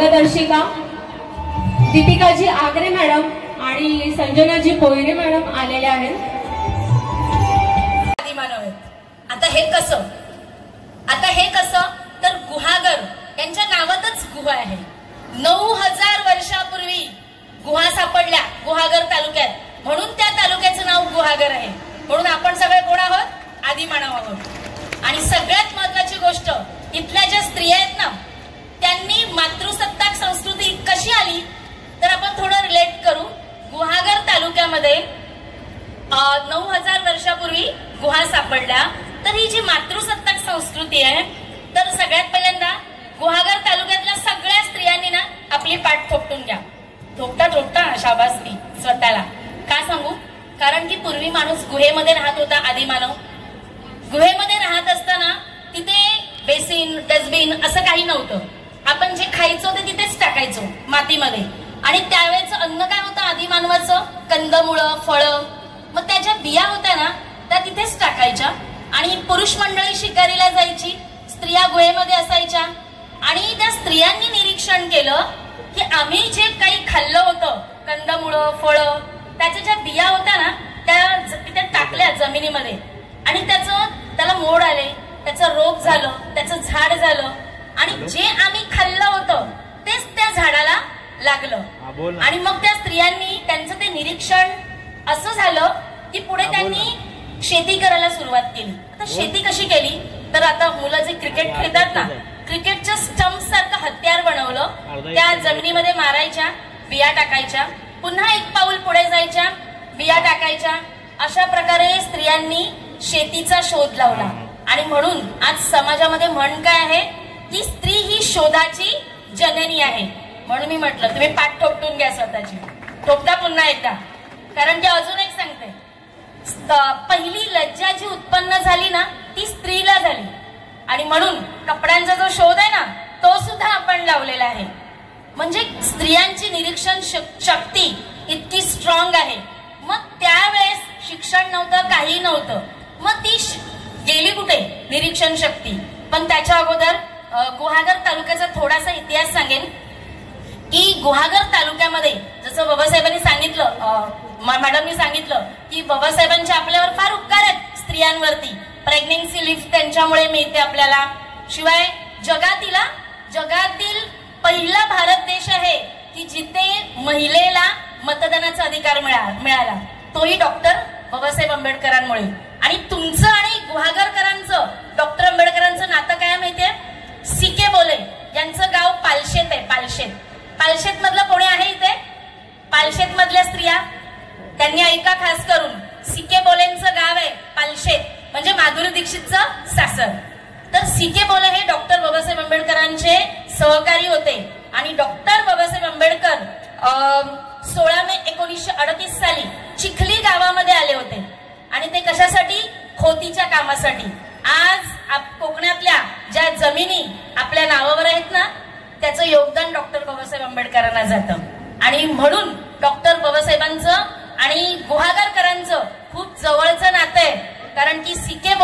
मार्गदर्शिका दीपिकाजी आगरे मॅडम आणि संजनाजी पोयरे मॅडम आलेले आहेत. आता हे कसं तर गुहागर यांच्या नावातच गुहा आहे. 9000 वर्षापूर्वी गुहा सापडल्या गुहागर तालुक्यात, म्हणून त्या तालुक्याचं नाव गुहागर आहे. म्हणून आपण सगळे कोण आहोत? आदिमानव आहोत. आणि सगळ्यात महत्वाची गोष्ट, इथल्या ज्या स्त्रिया आहेत ना, त्यांनी मातृसत्ताक संस्कृती कशी आली तर आपण थोडं रिलेट करू. गुहागर तालुक्यामध्ये 9000 वर्षापूर्वी गुहा सापडल्या. तर ही जी मातृसत्ताक संस्कृती आहे, तर सगळ्यात पहिल्यांदा गुहागर तालुक्यातल्या सगळ्या स्त्रियांनी ना आपली पाठ थोपटून घ्या. थोपटा शाबासकी स्वतःला. का सांगू? कारण की पूर्वी माणूस गुहेमध्ये राहत होता. आदिमानव गुहेमध्ये राहत असताना तिथे बेसिन डस्टबिन असं काही नव्हतं. आपण जे खायचो ते तिथेच टाकायचो मातीमध्ये. आणि त्यावेळेचं अन्न काय होतं आदिमानवाचं? कंदमुळं, फळं. मग त्या ज्या बिया होत्या ना त्या तिथेच टाकायच्या. आणि पुरुष मंडळी शिकारीला जायची, स्त्रिया गुहेमध्ये असायच्या. आणि त्या स्त्रियांनी निरीक्षण केलं की आम्ही जे काही खाल्लं होतं, कंदमुळं, फळं, त्याच्या ज्या बिया होत्या ना त्या तिथे टाकल्या जमिनीमध्ये. आणि त्याला मोड आले, त्याचं रोग झालं, त्याचं झाड झालं. आणि जे आम्ही खाल्लं होतं तेच त्या झाडाला लागलं. आणि मग त्या स्त्रियांनी त्यांचं ते निरीक्षण असं झालं की पुढे त्यांनी शेती करायला सुरुवात केली. आता शेती कशी केली तर आता मुलं जे क्रिकेट खेळतात ना, क्रिकेटच्या स्टंप सारखं हत्यार बनवलं. त्या जमिनीमध्ये मारायच्या, बिया टाकायच्या, पुन्हा एक पाऊल पुढे जायच्या, बिया टाकायच्या. अशा प्रकारे स्त्रियांनी शेतीचा शोध लावला. आणि म्हणून आज समाजामध्ये म्हण काय आहे की स्त्री ही शोधाची जननी आहे. म्हणून मी म्हटलं तुम्ही पाठ ठोपटून घ्या स्वतःची. ठोपता पुन्हा एकदा. कारण की अजून एक सांगते, पहिली लज्जा जी उत्पन्न झाली ना ती स्त्रीला झाली. आणि म्हणून कपड्यांचा जो शोध आहे ना तो सुद्धा आपण लावलेला आहे. म्हणजे स्त्रियांची निरीक्षण शक्ती इतकी स्ट्रॉंग आहे. मग त्यावेळेस शिक्षण नव्हतं, काही नव्हतं. मग ती गेली कुठे निरीक्षण शक्ती. पण त्याच्या अगोदर गुहागर तालुक्याचा थोडासा इतिहास सांगेन की गुहागर तालुक्यामध्ये जसं बाबासाहेबांनी सांगितलं, मॅडमनी सांगितलं की बाबासाहेबांचे आपल्यावर फार उपकार आहेत स्त्रियांवरती. प्रेग्नेन्सी लिफ्ट त्यांच्यामुळे मिळते आपल्याला. शिवाय जगातील पहिला भारत देश आहे की जिथे महिलेला मतदानाचा अधिकार मिळाला, तोही डॉक्टर बाबासाहेब आंबेडकरांमुळे. आणि तुमचं आणि गुहागरकरांचं डॉक्टर आंबेडकरांचं नातं काय माहितीये? सिके बोले यांचं गाव पालशेत आहे. पालशेत मधलं कोणी आहे इथे? पालशेत मधल्या स्त्रिया त्यांनी ऐका खास करून. सिके बोलेंचं गाव आहे पालशेत, म्हणजे माधुरी दीक्षितचं सासर. तर सिके बोले हे डॉक्टर बाबासाहेब आंबेडकरांचे सहकारी होते. आणि डॉक्टर बाबासाहेब आंबेडकर 16 मे 1938 साली चिखली गावामध्ये आले होते. आणि ते कशासाठी? खोतीच्या कामासाठी. आज कोकणातल्या ज्या जमिनी आपल्या नावावर आहेत ना त्याचं योगदान डॉक्टर बाबासाहेब आंबेडकरांना जातं. आणि म्हणून डॉक्टर बाबासाहेबांचं आणि गुहागरकरांचं खूप जवळचं नातं आहे. कारण की सिके